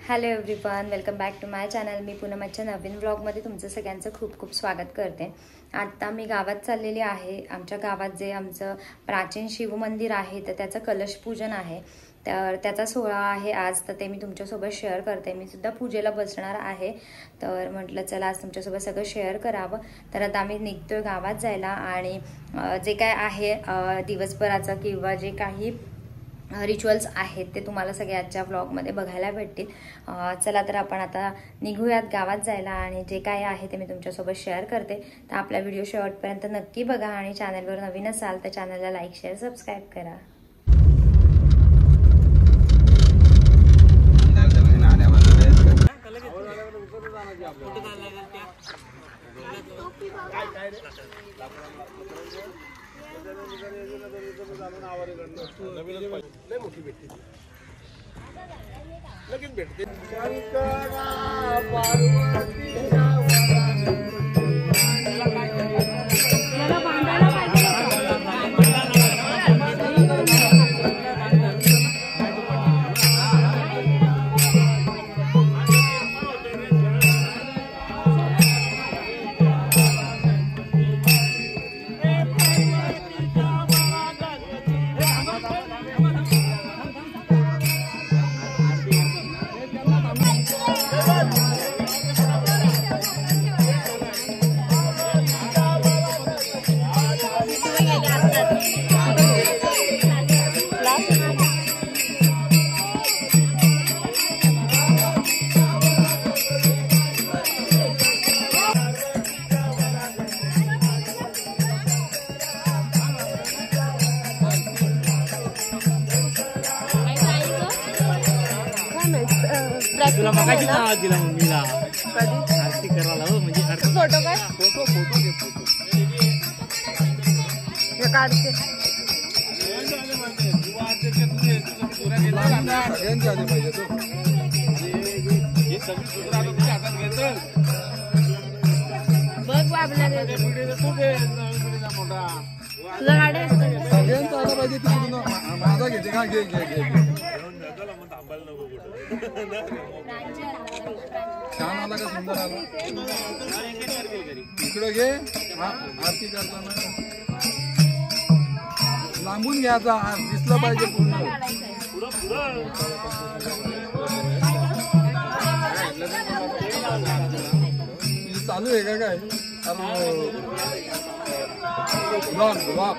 Hello everyone, welcome back to my channel. मी पूनमच्या नवीन व्लॉगमध्ये तुमचं सगळ्यांचं खूप खूप स्वागत करते। आता मी गावात चाललेली आहे। आमच्या गावात जे आमचं प्राचीन शिव मंदिर आहे तर त्याचं कलश पूजन आहे, तर त्याचा सोहळा आहे आज। तर ते मी तुमच्यासोबत शेअर करते। मी सुद्धा पूजेला बसणार आहे, तर म्हटलं चला आज तुमच्यासोबत सगळं शेअर करावं। तर आता आम्ही निघतोय गावात जायला आणि जे काय आहे दिवसभराचं किंवा जे काही रिच्युअल्स आहेत ते तुम्हाला सगळे आजच्या व्लॉगमध्ये बघायला भेटतील। चला तर आपण आता निघूयात गावात जायला आणि जे काय आहे ते मी तुमच्यासोबत शेअर करते। तर आपला व्हिडिओ शेवटपर्यंत नक्की बघा आणि चॅनलवर नवीन असाल तर चॅनलला लाईक शेअर सबस्क्राईब करा। लगेच भेटते। तुला मगाशी आवाज दिला मम्मीला कधी आरती करायला हो, म्हणजे फोटो काय फोटो घे फोटो हे काढते बघ बाबला तुझा गाडी सगळ्यांचा आला पाहिजे तिकडून माझा घेते का घे घे घे छान आला का सुंदर आला इकडे घे आरती करताना लांबून घ्यायचा दिसलं पाहिजे पूर्ण चालू आहे का काय ब्लॉग ब्लॉग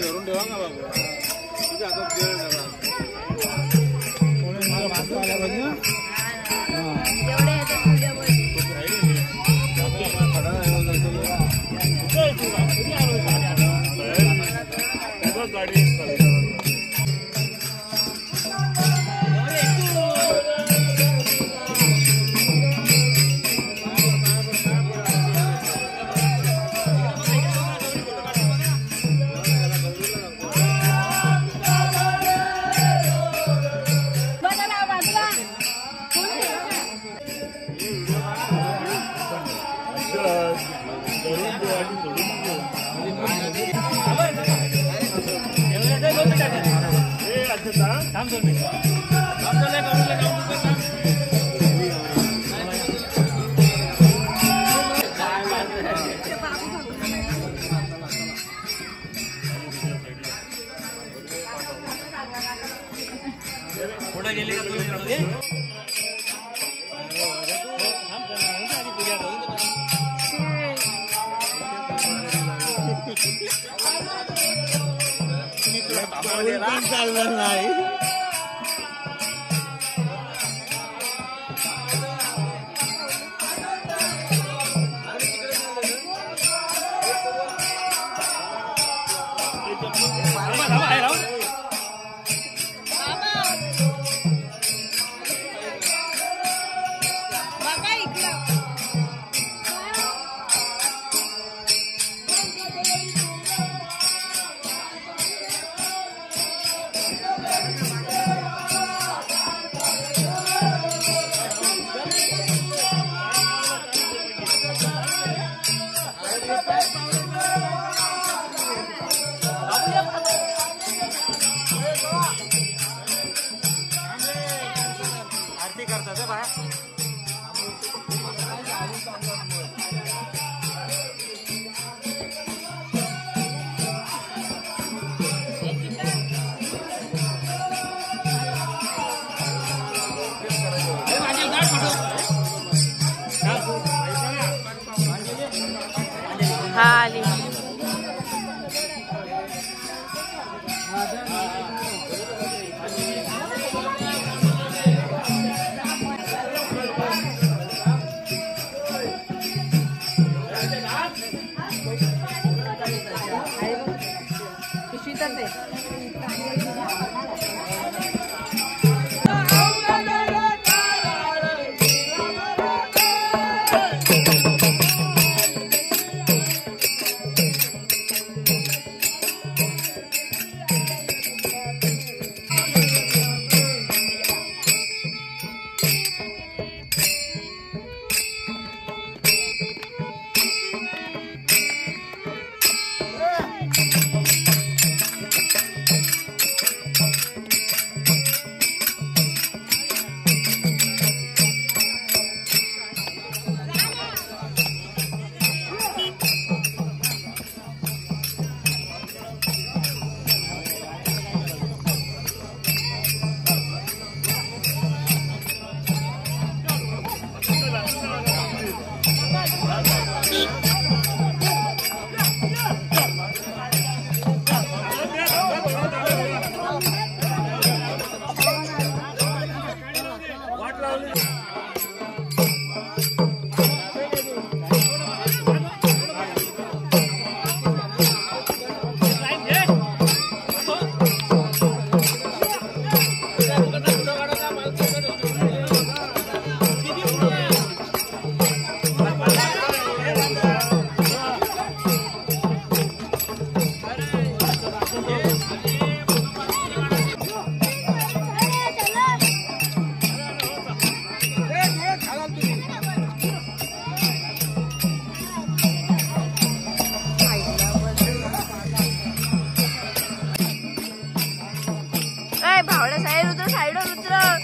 धरून ठेवा ना बाबू तुझ्या हातात चालणार नाही आरती करतात बाया. हा आली. भावड्या साईड उतर, साईडवर उतर.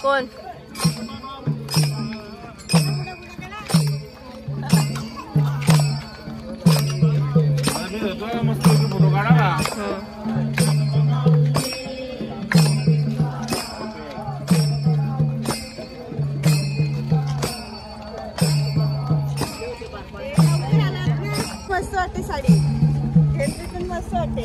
कोण मस्त फोटो काढा. मस्त वाटते साडी, घेतली पण मस्त वाटते.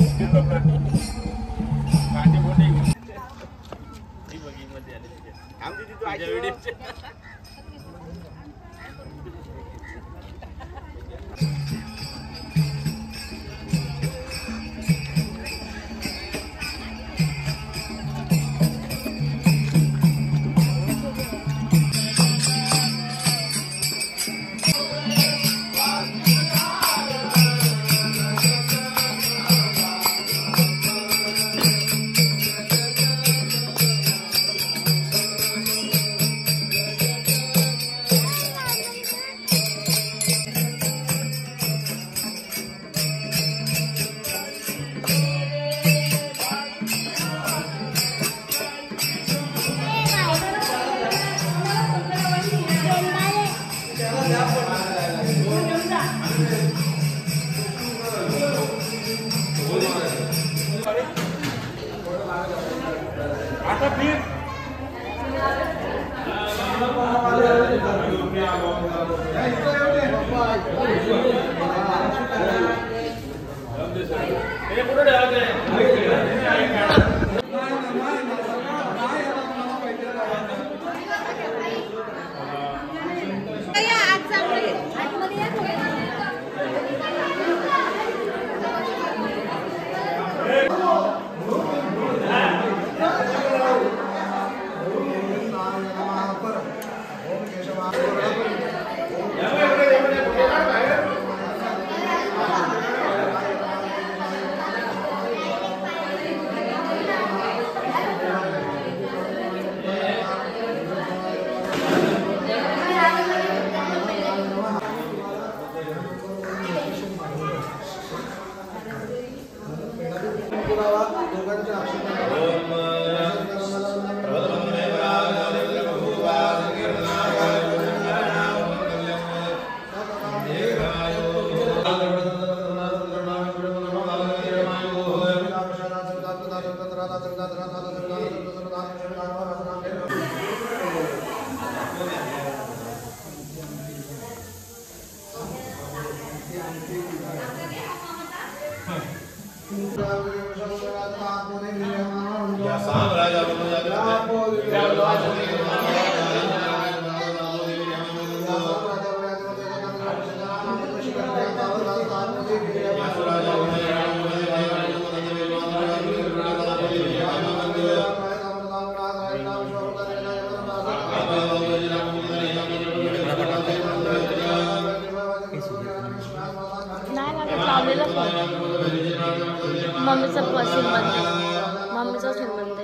मम्मीचा श्रीमंत मम्मीचा श्रीमंत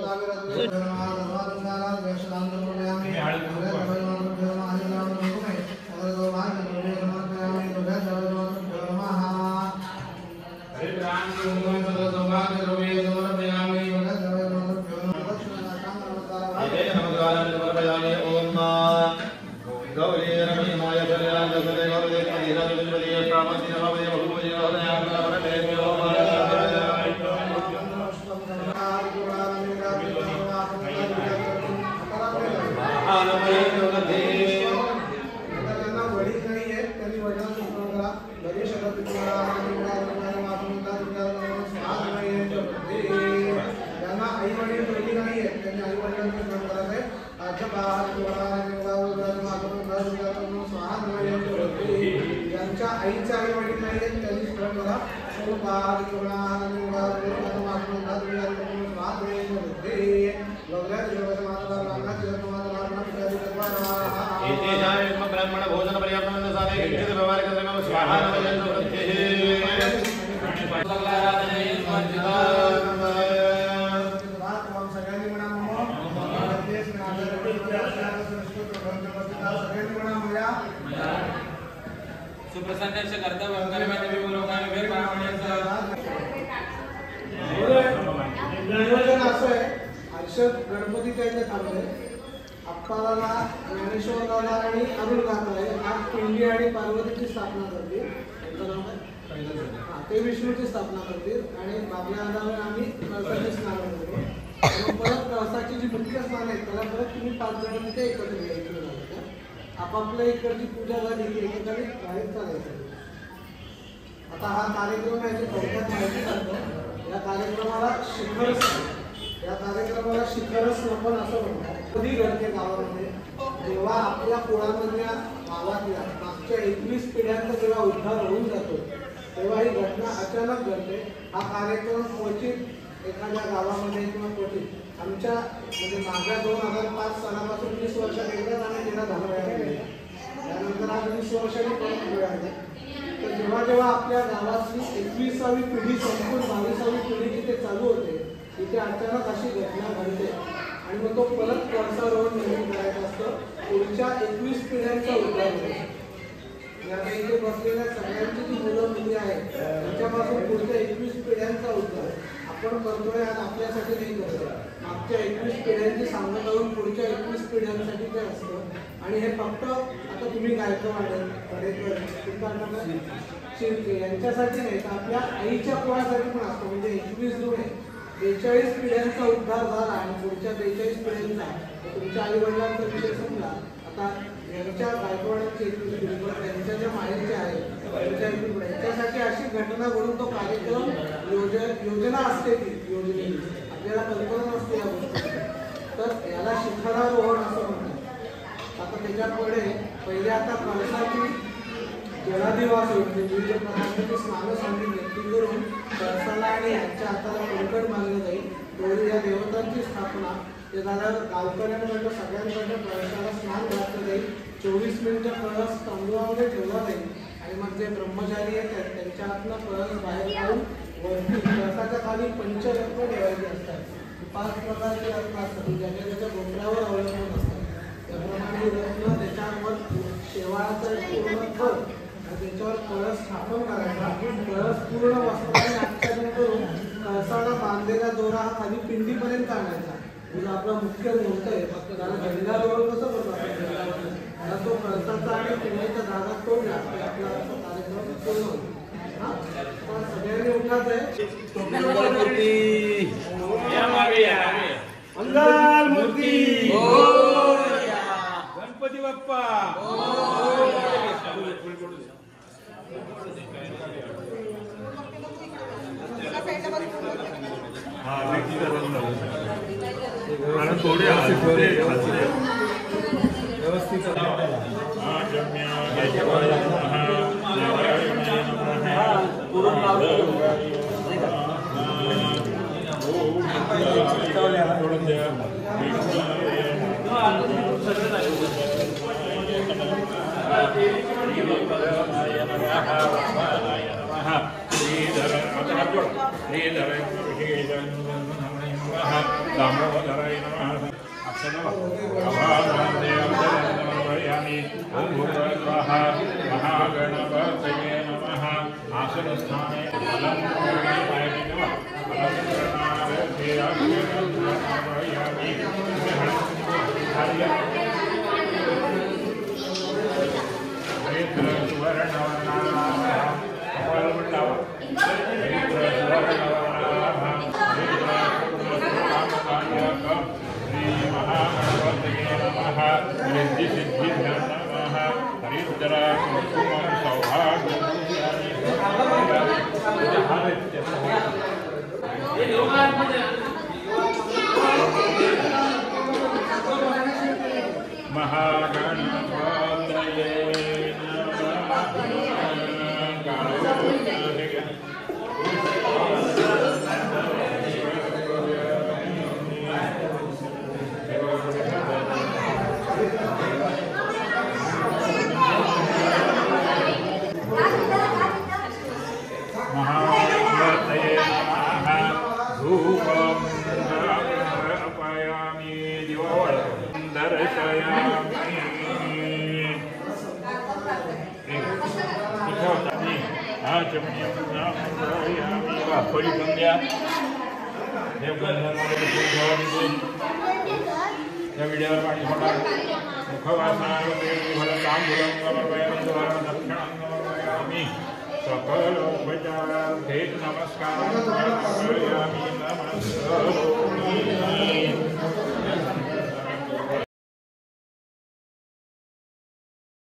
आईच्या आई वडील नाही त्यांनी स्मरण करा ब्राह्मण भोजन पर्याप्त व्यवहार सगळ्यांनी म्हणा सुप्रसन्नाचे कर्तव्य कर्मदेवी लोकांना वेळ नियोजन असं आहे. हर्षद गणपतीच्या इथे थांबले, अप्पाला ज्ञानेश्वरला आणि अरुण गाताळे आज पिंडी आणि पार्वतीची स्थापना करतील. ते विष्णूची स्थापना करतील आणि बाबल्या आधारे आम्ही कळसाची स्नान करतो. परत कळसाची जी मुख्य स्नान आहे त्याला परत तुम्ही 5 जण तिथे एकत्र घ्यायची. आपापल्या इकडची पूजा झाली की एकेकाने बाहेर चालायचं. आता हा कार्यक्रम याची थोडक्यात माहिती सांगतो. या कार्यक्रमाला शिखर स्नपन असं म्हणतात. कधी घडते गावामध्ये, जेव्हा आपल्या कुळामधल्या गावातल्या मागच्या 21 पिढ्यांचा जेव्हा उद्धार होऊन जातो तेव्हा ही घटना अचानक घडते. हा कार्यक्रम क्वचित एखाद्या गावामध्ये किंवा क्वचित आमच्या म्हणजे मागच्या 2005 सालापासून 20 वर्षात एकदाच आम्ही गेला झाला वेळा. त्यानंतर आज 20 वर्षांनी परत वेळ आहे. तर जेव्हा जेव्हा आपल्या गावातली 21वी पिढी संपून 22वी पिढी जिथे चालू होते तिथे अचानक अशी घटना घडते आणि मग तो परत कळसारोहण निर्माण करायचा असतो. पुढच्या 21 पिढ्यांचा उद्धार होतो. आता इथे बसलेल्या सगळ्यांची जी मुलं मुली आहेत त्यांच्यापासून पुढच्या 21 पिढ्यांचा उद्धार आपण करतोय. आज आपल्यासाठी नाही करतोय, मागच्या 21 पिढ्यांची सांगता करून पुढच्या 21 पिढ्यांसाठी ते असतं. आणि हे फक्त आता तुम्ही गायकवाड शिर्के यांच्यासाठी नाही तर आपल्या आईच्या पोळ्यासाठी पण असतो. म्हणजे 21 जुने 42 पिढ्यांचा उद्धार झाला आणि पुढच्या 43 पिढ्यांचा तुमच्या आई वडिलांचा विषय समजा. आता यांच्या गायकवाडांची 21 पिढी त्यांच्या ज्या माहेरचे आहेत त्यांच्या 21 पिढी यांच्यासाठी अशी घटना घडून तो कार्यक्रम योजना असते ती योजनेची आपल्याला कल्पना नसते या गोष्टी. तर याला शिखरारोहण असं म्हणतात. आता त्याच्यापुढे पहिले आता कळसाची जलादिवास होते विविध प्रकारचे स्नान सांगितले ती करून कळसाला आणि यांच्या हाताला कुंकड मानलं जाईल. तेवढी या देवतांची स्थापना ते झाल्यावर गावकऱ्यांकडनं सगळ्यांकडनं कळसाला स्नान घातलं जाईल. 24 मिनिटं कळस तांदूळामध्ये ठेवला जाईल आणि मग जे ब्रह्मचारी येतात त्यांच्या हातनं कळस बाहेर काढून वरती कळसाच्या खाली पंचरत्न ठेवायचे असतात. 5 प्रकारचे रत्न असतात ज्याच्या त्याच्या गोत्रावर अवलंबून असतात. त्याप्रमाणे रत्न त्याच्यावर शेवाळाचं पूर्ण थर त्याच्यावर कळस स्थापन करायचा. कळस पूर्ण वस्त्राने आच्छादन करून कळसाला बांधलेला दोरा हा खाली पिंडीपर्यंत आणायचा. म्हणजे आपला मुख्य मुहूर्त आहे फक्त त्याला गंगाजवळ कसं करतो आपण तो कळसाचा आणि पिंडीचा धागा तोडला आपला कार्यक्रम पूर्ण होतो. हा सगळ्यांनी उठाच आहे. मंगल मूर्ती गणपती बाप्पा थोडे व्यवस्थित महागणपतये नमः. आसनस्थाने सकल उपचार नमस्कार